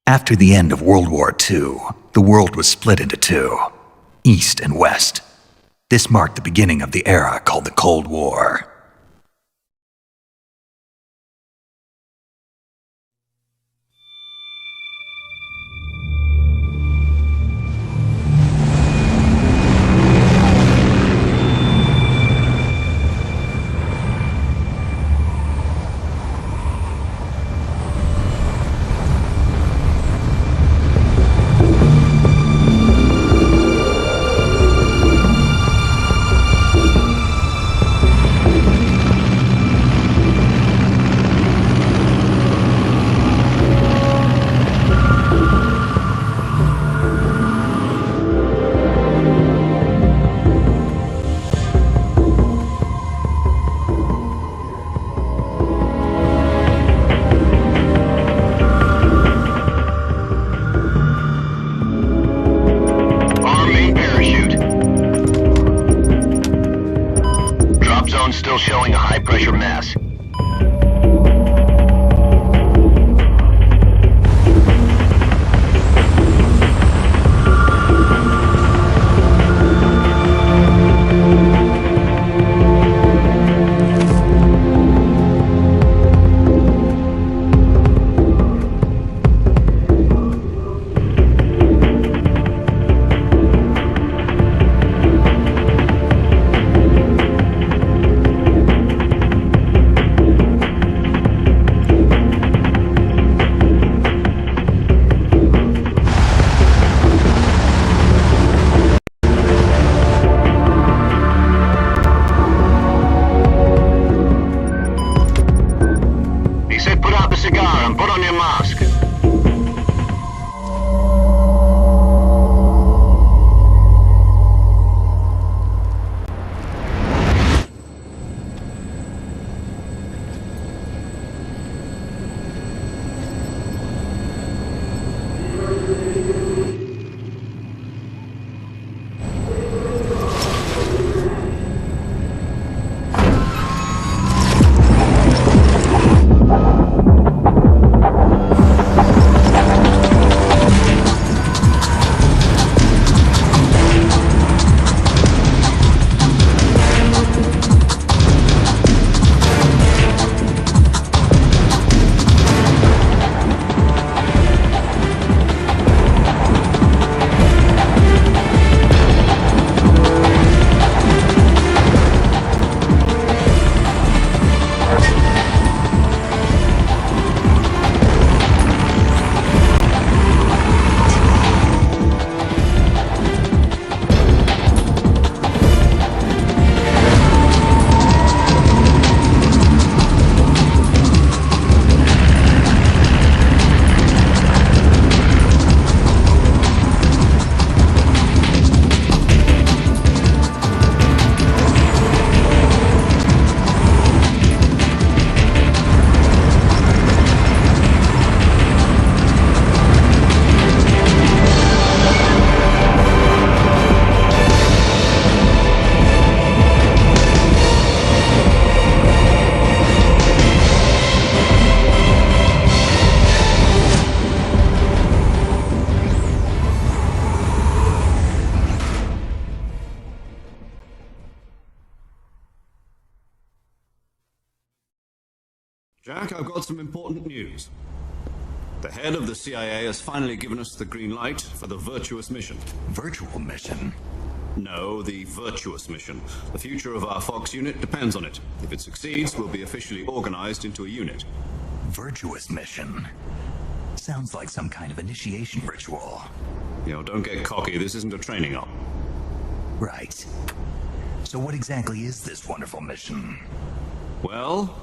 After the end of World War II, the world was split into two, East and West. This marked the beginning of the era called the Cold War. Still showing a high-pressure mass. Jack, I've got some important news. The head of the CIA has finally given us the green light for the Virtuous mission. Virtual mission? No, the Virtuous mission. The future of our Fox unit depends on it. If it succeeds, we'll be officially organized into a unit. Virtuous mission? Sounds like some kind of initiation ritual. Don't get cocky. This isn't a training op. Right. So what exactly is this wonderful mission? Well,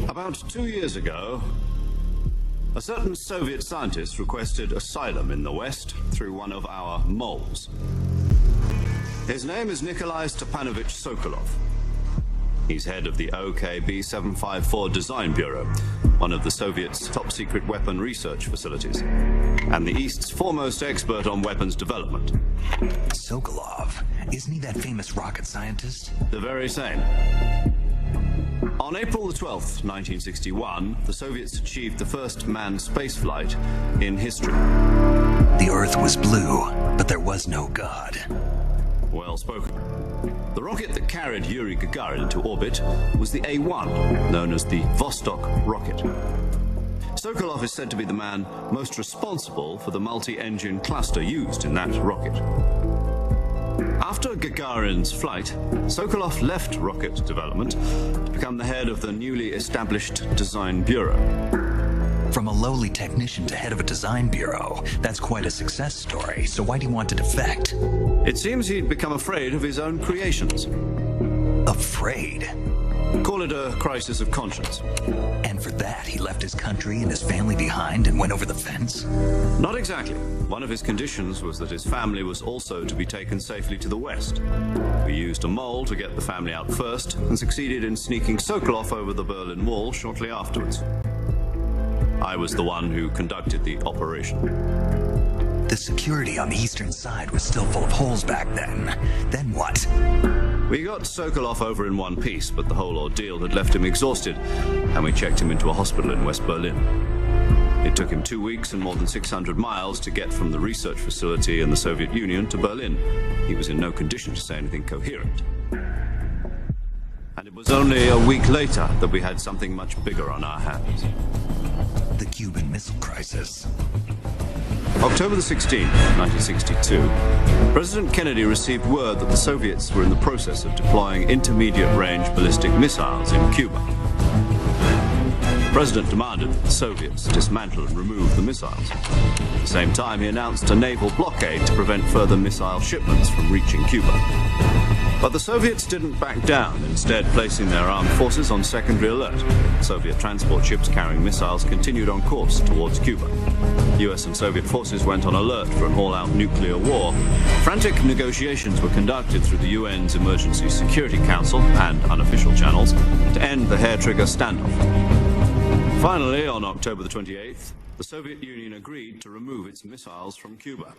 about 2 years ago, a certain Soviet scientist requested asylum in the West through one of our moles. His name is Nikolai Stepanovich Sokolov. He's head of the OKB 754 Design Bureau, one of the Soviets' top-secret weapon research facilities, and the East's foremost expert on weapons development. Sokolov? Isn't he that famous rocket scientist? The very same. On April the 12th, 1961, the Soviets achieved the first manned spaceflight in history. The Earth was blue, but there was no God. Well spoken. The rocket that carried Yuri Gagarin into orbit was the A-1, known as the Vostok rocket. Sokolov is said to be the man most responsible for the multi-engine cluster used in that rocket. After Gagarin's flight, Sokolov left rocket development to become the head of the newly established Design Bureau. From a lowly technician to head of a design bureau, that's quite a success story, so why do you want to defect? It seems he'd become afraid of his own creations. Afraid? Call it a crisis of conscience. And for that, he left his country and his family behind and went over the fence? Not exactly. One of his conditions was that his family was also to be taken safely to the west. We used a mole to get the family out first and succeeded in sneaking Sokolov over the Berlin Wall shortly afterwards. I was the one who conducted the operation. The security on the eastern side was still full of holes back then. Then what? We got Sokolov over in one piece, but the whole ordeal had left him exhausted, and we checked him into a hospital in West Berlin. It took him 2 weeks and more than 600 miles to get from the research facility in the Soviet Union to Berlin. He was in no condition to say anything coherent. And it was only a week later that we had something much bigger on our hands. The Cuban Missile Crisis. October the 16th, 1962, President Kennedy received word that the Soviets were in the process of deploying intermediate-range ballistic missiles in Cuba. The President demanded that the Soviets dismantle and remove the missiles. At the same time, he announced a naval blockade to prevent further missile shipments from reaching Cuba. But the Soviets didn't back down, instead placing their armed forces on secondary alert. Soviet transport ships carrying missiles continued on course towards Cuba. US and Soviet forces went on alert for an all-out nuclear war. Frantic negotiations were conducted through the UN's Emergency Security Council and unofficial channels to end the hair-trigger standoff. Finally, on October the 28th, the Soviet Union agreed to remove its missiles from Cuba.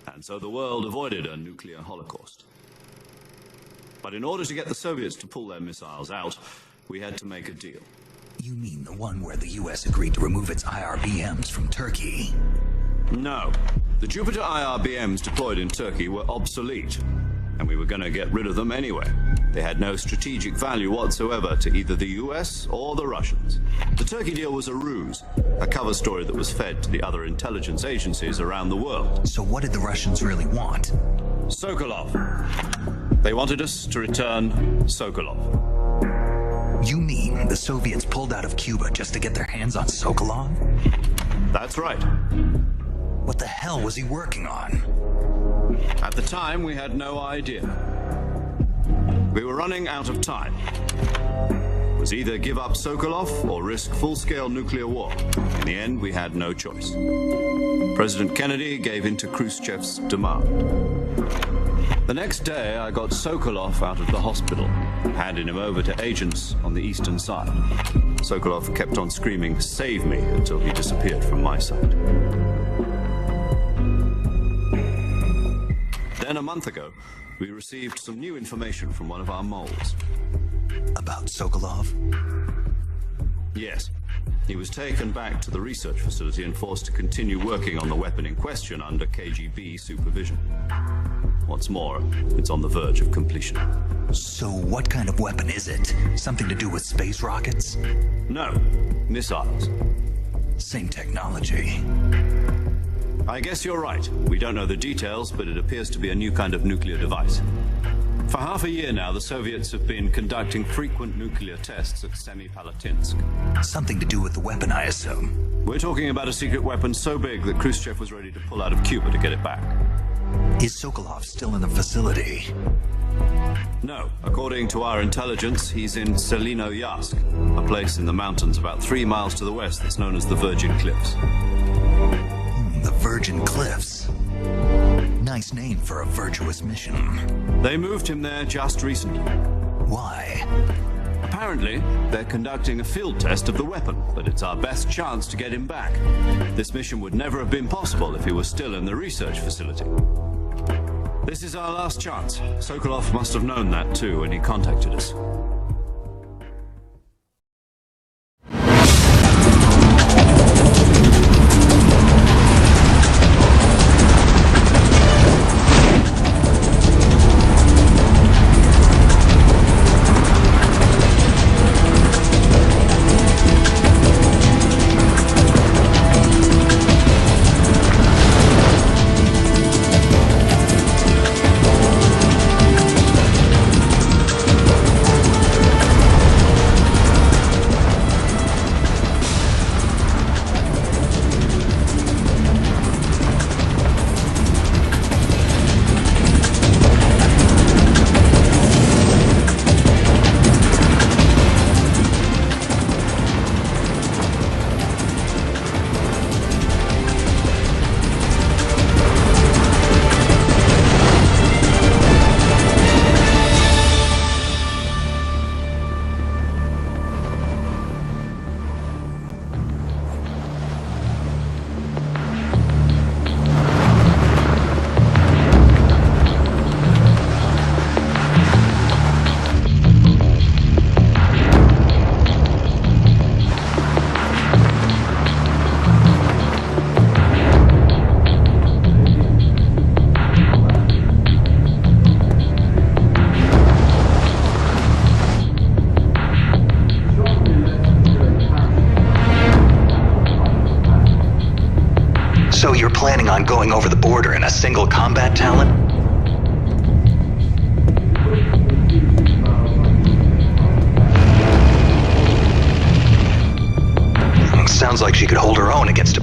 And so the world avoided a nuclear holocaust. But in order to get the Soviets to pull their missiles out, we had to make a deal. You mean the one where the US agreed to remove its IRBMs from Turkey? No. The Jupiter IRBMs deployed in Turkey were obsolete, and we were going to get rid of them anyway. They had no strategic value whatsoever to either the US or the Russians. The Turkey deal was a ruse, a cover story that was fed to the other intelligence agencies around the world. So what did the Russians really want? Sokolov. They wanted us to return Sokolov. You mean the Soviets pulled out of Cuba just to get their hands on Sokolov? That's right. What the hell was he working on? At the time, we had no idea. We were running out of time. It was either give up Sokolov or risk full-scale nuclear war. In the end, we had no choice. President Kennedy gave in to Khrushchev's demand. The next day, I got Sokolov out of the hospital, handing him over to agents on the eastern side. Sokolov kept on screaming, "Save me," until he disappeared from my sight. Then a month ago, we received some new information from one of our moles. About Sokolov? Yes. He was taken back to the research facility and forced to continue working on the weapon in question under KGB supervision. What's more, it's on the verge of completion. So what kind of weapon is it? Something to do with space rockets? No, missiles. Same technology. I guess you're right. We don't know the details, but it appears to be a new kind of nuclear device. For half a year now, the Soviets have been conducting frequent nuclear tests at Semipalatinsk. Something to do with the weapon, I assume. We're talking about a secret weapon so big that Khrushchev was ready to pull out of Cuba to get it back. Is Sokolov still in the facility? No. According to our intelligence, he's in Selinoyarsk, a place in the mountains about 3 miles to the west that's known as the Virgin Cliffs. The Virgin Cliffs. Nice name for a virtuous mission. They moved him there just recently. Why? Apparently, they're conducting a field test of the weapon, but it's our best chance to get him back. This mission would never have been possible if he was still in the research facility. This is our last chance. Sokolov must have known that too when he contacted us. So you're planning on going over the border in a single combat talon? Sounds like she could hold her own against a